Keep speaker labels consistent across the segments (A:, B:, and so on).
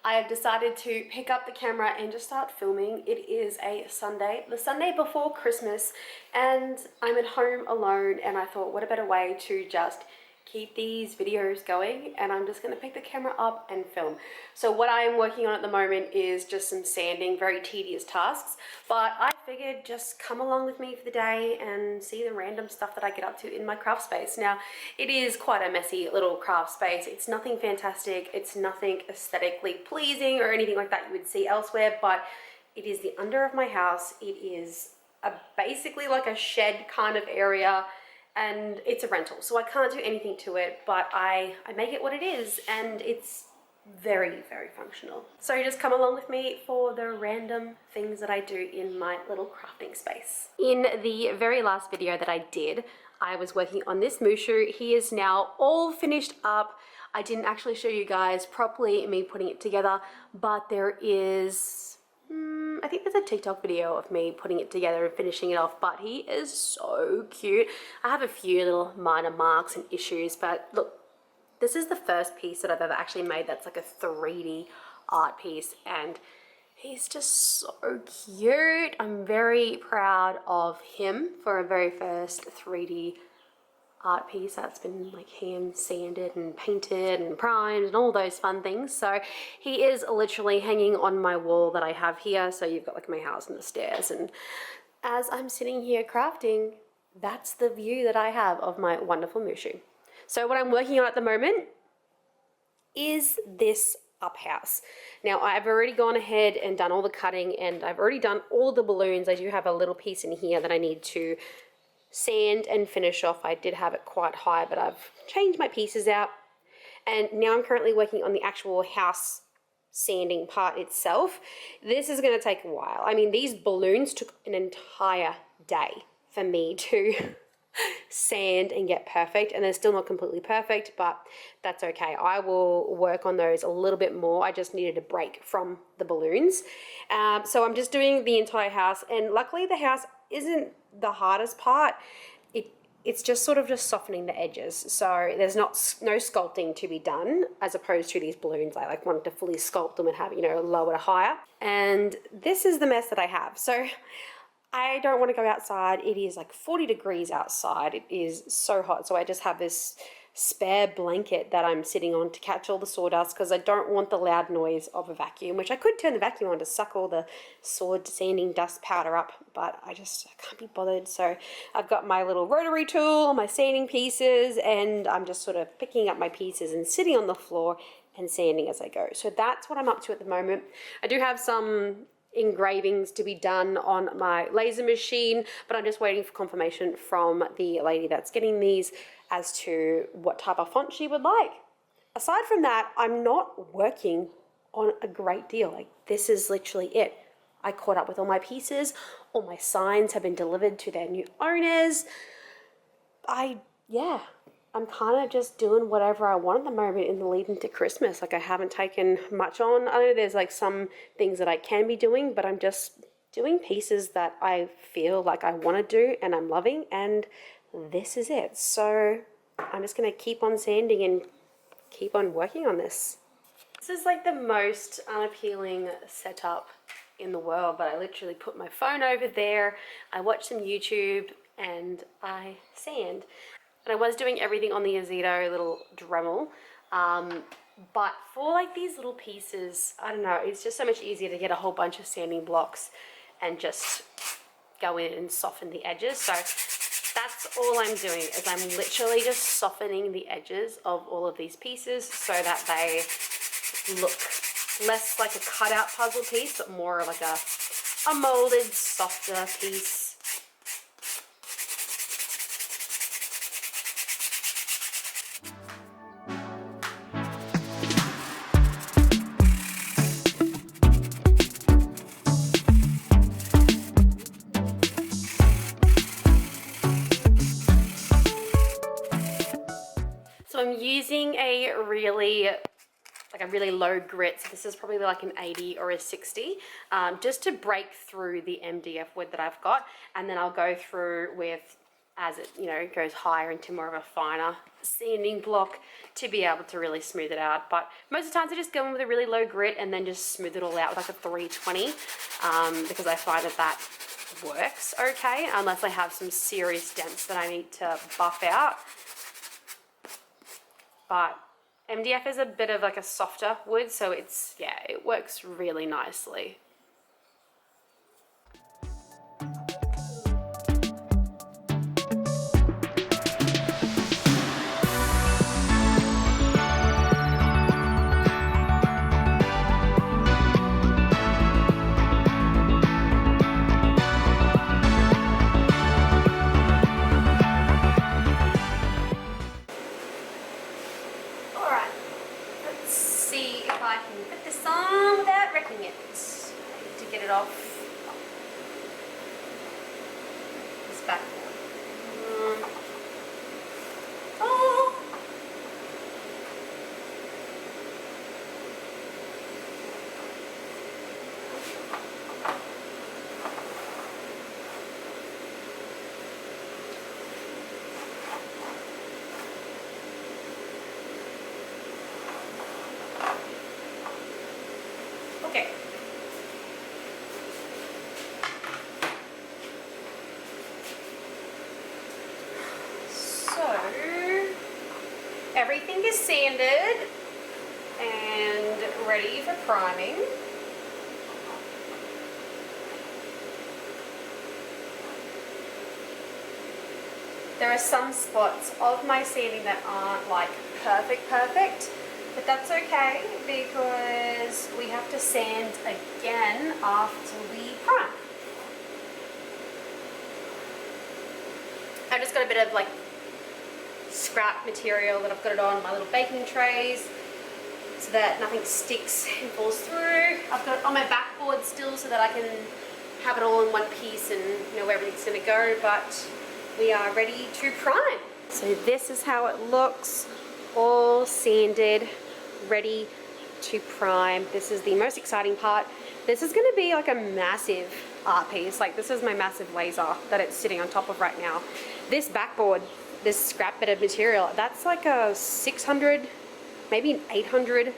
A: I have decided to pick up the camera and just start filming. It is a Sunday, the Sunday before Christmas, and I'm at home alone, and I thought what a better way to just keep these videos going, and I'm just going to pick the camera up and film. So what I am working on at the moment is just some sanding, very tedious tasks, but I figured just come along with me for the day and see the random stuff that I get up to in my craft space. Now, it is quite a messy little craft space. It's nothing fantastic, it's nothing aesthetically pleasing or anything like that you would see elsewhere, but it is the under of my house. It is basically like a shed kind of area, and it's a rental, so I can't do anything to it, but I make it what it is, and it's very, very functional. So just come along with me for the random things that I do in my little crafting space. In the very last video that I did, I was working on this Mushu. He is now all finished up. I didn't actually show you guys properly me putting it together, but there is I think there's a TikTok video of me putting it together and finishing it off, but he is so cute. I have a few little minor marks and issues, but look, this is the first piece that I've ever actually made that's like a 3D art piece, and he's just so cute. I'm very proud of him for a very first 3D art piece that's been like hand sanded and painted and primed and all those fun things. So he is literally hanging on my wall that I have here. So you've got like my house and the stairs, and as I'm sitting here crafting, that's the view that I have of my wonderful Mushu. So what I'm working on at the moment is this up house. Now I've already gone ahead and done all the cutting, and I've already done all the balloons. I do have a little piece in here that I need to sand and finish off. I did have it quite high, but I've changed my pieces out, and now I'm currently working on the actual house sanding part itself. This is going to take a while. I mean, these balloons took an entire day for me to sand and get perfect, and they're still not completely perfect, but that's okay. I will work on those a little bit more. I just needed a break from the balloons. So I'm just doing the entire house, and luckily the house isn't the hardest part. It's just sort of just softening the edges, so there's no sculpting to be done, as opposed to these balloons. I like wanted to fully sculpt them and have, you know, lower to higher, and this is the mess that I have. So I don't want to go outside. It is like 40 degrees outside. It is so hot, so I just have this spare blanket that I'm sitting on to catch all the sawdust, because I don't want the loud noise of a vacuum, which I could turn the vacuum on to suck all the sword sanding dust powder up, but I can't be bothered. So I've got my little rotary tool, my sanding pieces, and I'm just sort of picking up my pieces and sitting on the floor and sanding as I go. So that's what I'm up to at the moment. I do have some engravings to be done on my laser machine, but I'm just waiting for confirmation from the lady that's getting these as to what type of font she would like. Aside from that, I'm not working on a great deal. Like, this is literally it. I caught up with all my pieces. All my signs have been delivered to their new owners. I'm kind of just doing whatever I want at the moment in the lead into Christmas. Like, I haven't taken much on. I know there's like some things that I can be doing, but I'm just doing pieces that I feel like I want to do and I'm loving, and this is it. So I'm just going to keep on sanding and keep on working on this. This is like the most unappealing setup in the world, but I literally put my phone over there, I watch some YouTube, and I sand. And I was doing everything on the Azeto little Dremel, but for like these little pieces, I don't know, it's just so much easier to get a whole bunch of sanding blocks and just go in and soften the edges. So that's all I'm doing, is I'm literally just softening the edges of all of these pieces so that they look less like a cutout puzzle piece, but more like a molded, softer piece. So I'm using a really low grit, so this is probably like an 80 or a 60, just to break through the MDF wood that I've got, and then I'll go through with as it, you know, goes higher into more of a finer sanding block to be able to really smooth it out. But most of the times I just go in with a really low grit and then just smooth it all out with like a 320, because I find that that works okay, unless I have some serious dents that I need to buff out. But MDF is a bit of like a softer wood, so it's, yeah, it works really nicely. Off this backboard. Oh. Okay. Everything is sanded and ready for priming. There are some spots of my sanding that aren't like perfect, but that's okay because we have to sand again after we prime. I've just got a bit of like scrap material that I've got it on my little baking trays so that nothing sticks and falls through. I've got it on my backboard still so that I can have it all in one piece and know where everything's going to go, but we are ready to prime. So this is how it looks, all sanded, ready to prime. This is the most exciting part. This is going to be like a massive art piece. Like, this is my massive laser that it's sitting on top of right now. This backboard, this scrap bit of material, that's like a 600, maybe an 800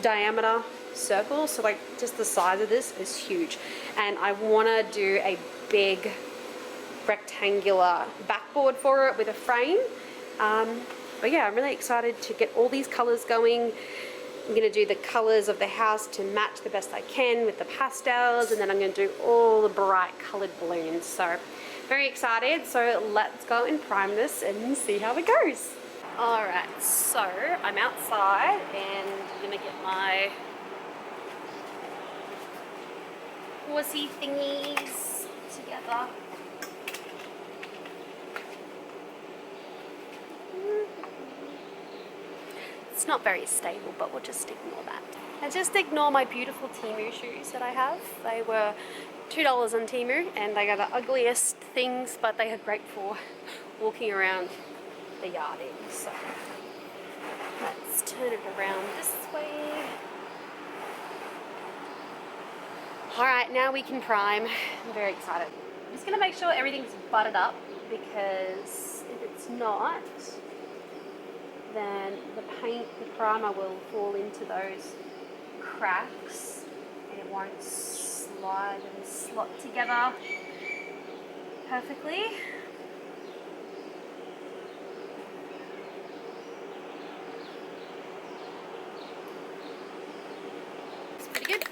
A: diameter circle. So like, just the size of this is huge. And I want to do a big rectangular backboard for it with a frame. But yeah, I'm really excited to get all these colors going. I'm going to do the colors of the house to match the best I can with the pastels, and then I'm going to do all the bright colored balloons. So very excited. So let's go and prime this and see how it goes. Alright, so I'm outside and I'm going to get my horsey thingies together. It's not very stable, but we'll just ignore that. And just ignore my beautiful Temu shoes that I have. They were $2 on Temu and they are the ugliest things, but they are great for walking around the yard in. So let's turn it around this way. Alright, now we can prime. I'm very excited. I'm just going to make sure everything's buttered up, because if it's not, then the paint, the primer will fall into those cracks and it won't slide and slot together perfectly. It's pretty good.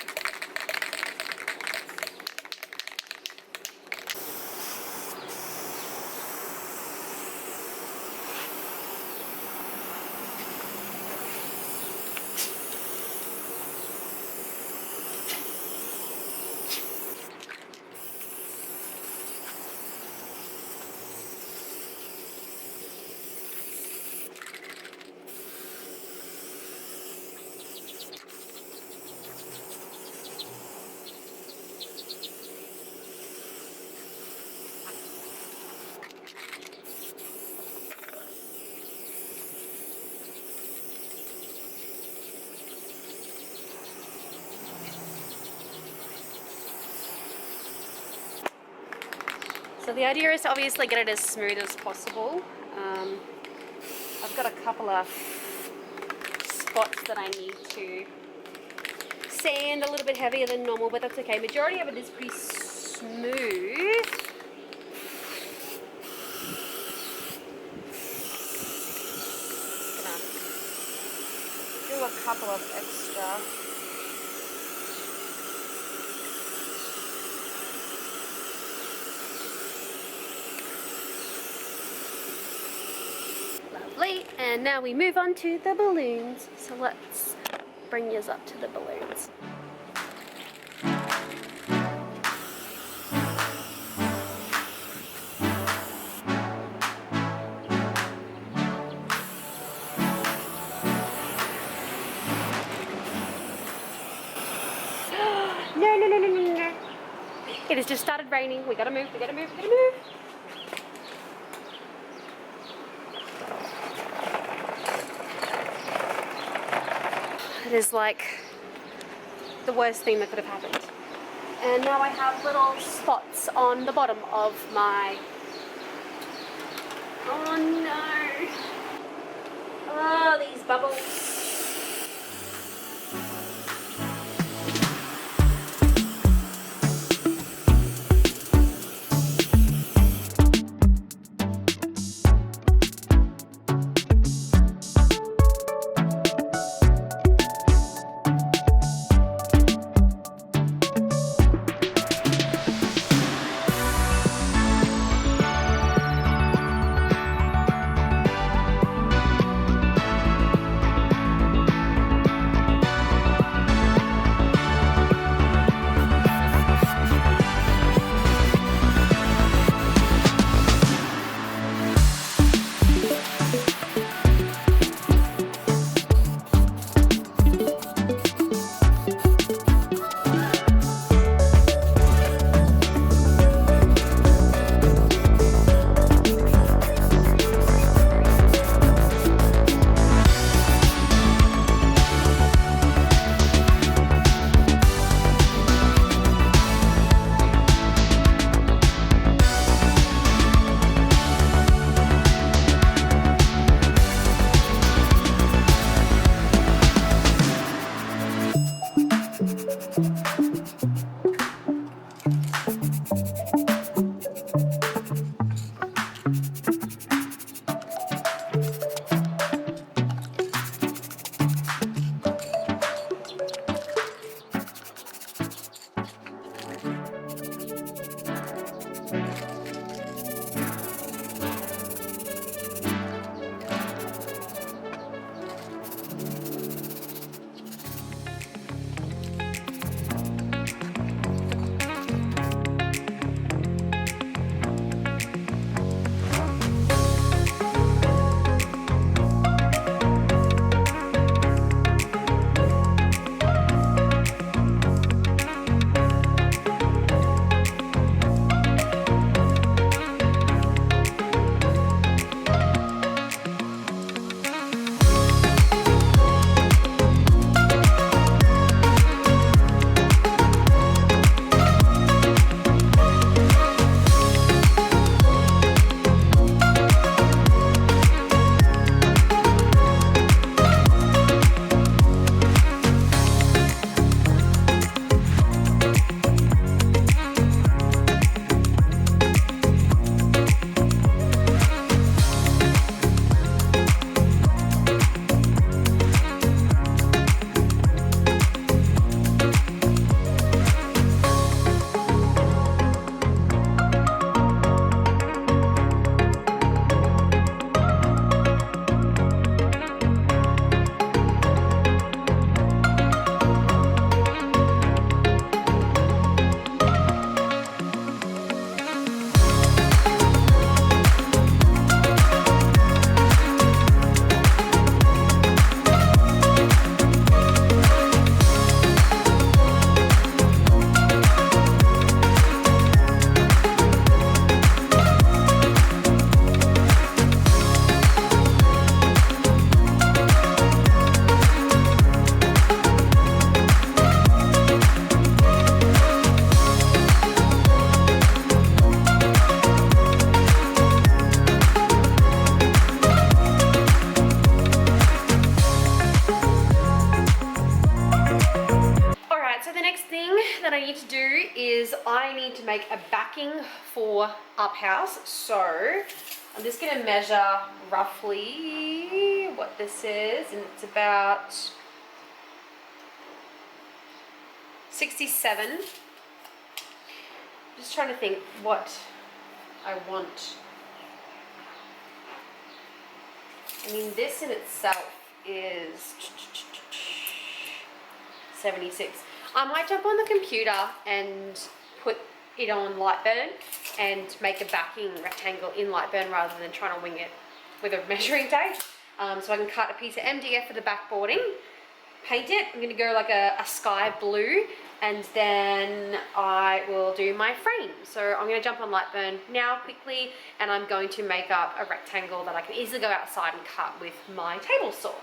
A: So the idea is to obviously get it as smooth as possible. I've got a couple of spots that I need to sand a little bit heavier than normal, but that's okay. Majority of it is pretty smooth. Gonna do a couple of extra. Lovely, and now we move on to the balloons. So let's bring yours up to the balloons. No. It has just started raining. We gotta move, we gotta move, we gotta move. It is like the worst thing that could have happened. And now I have little spots on the bottom of my... Oh no! Oh, these bubbles. so the next thing that I need to do is I need to make a backing for Up House. So I'm just going to measure roughly what this is, and it's about 67. Just trying to think what I want. I mean, this in itself is 76. I might jump on the computer and put it on Lightburn and make a backing rectangle in Lightburn rather than trying to wing it with a measuring tape. So I can cut a piece of MDF for the backboarding, paint it. I'm going to go like a sky blue, and then I will do my frame. So I'm going to jump on Lightburn now quickly, and I'm going to make up a rectangle that I can easily go outside and cut with my table saw.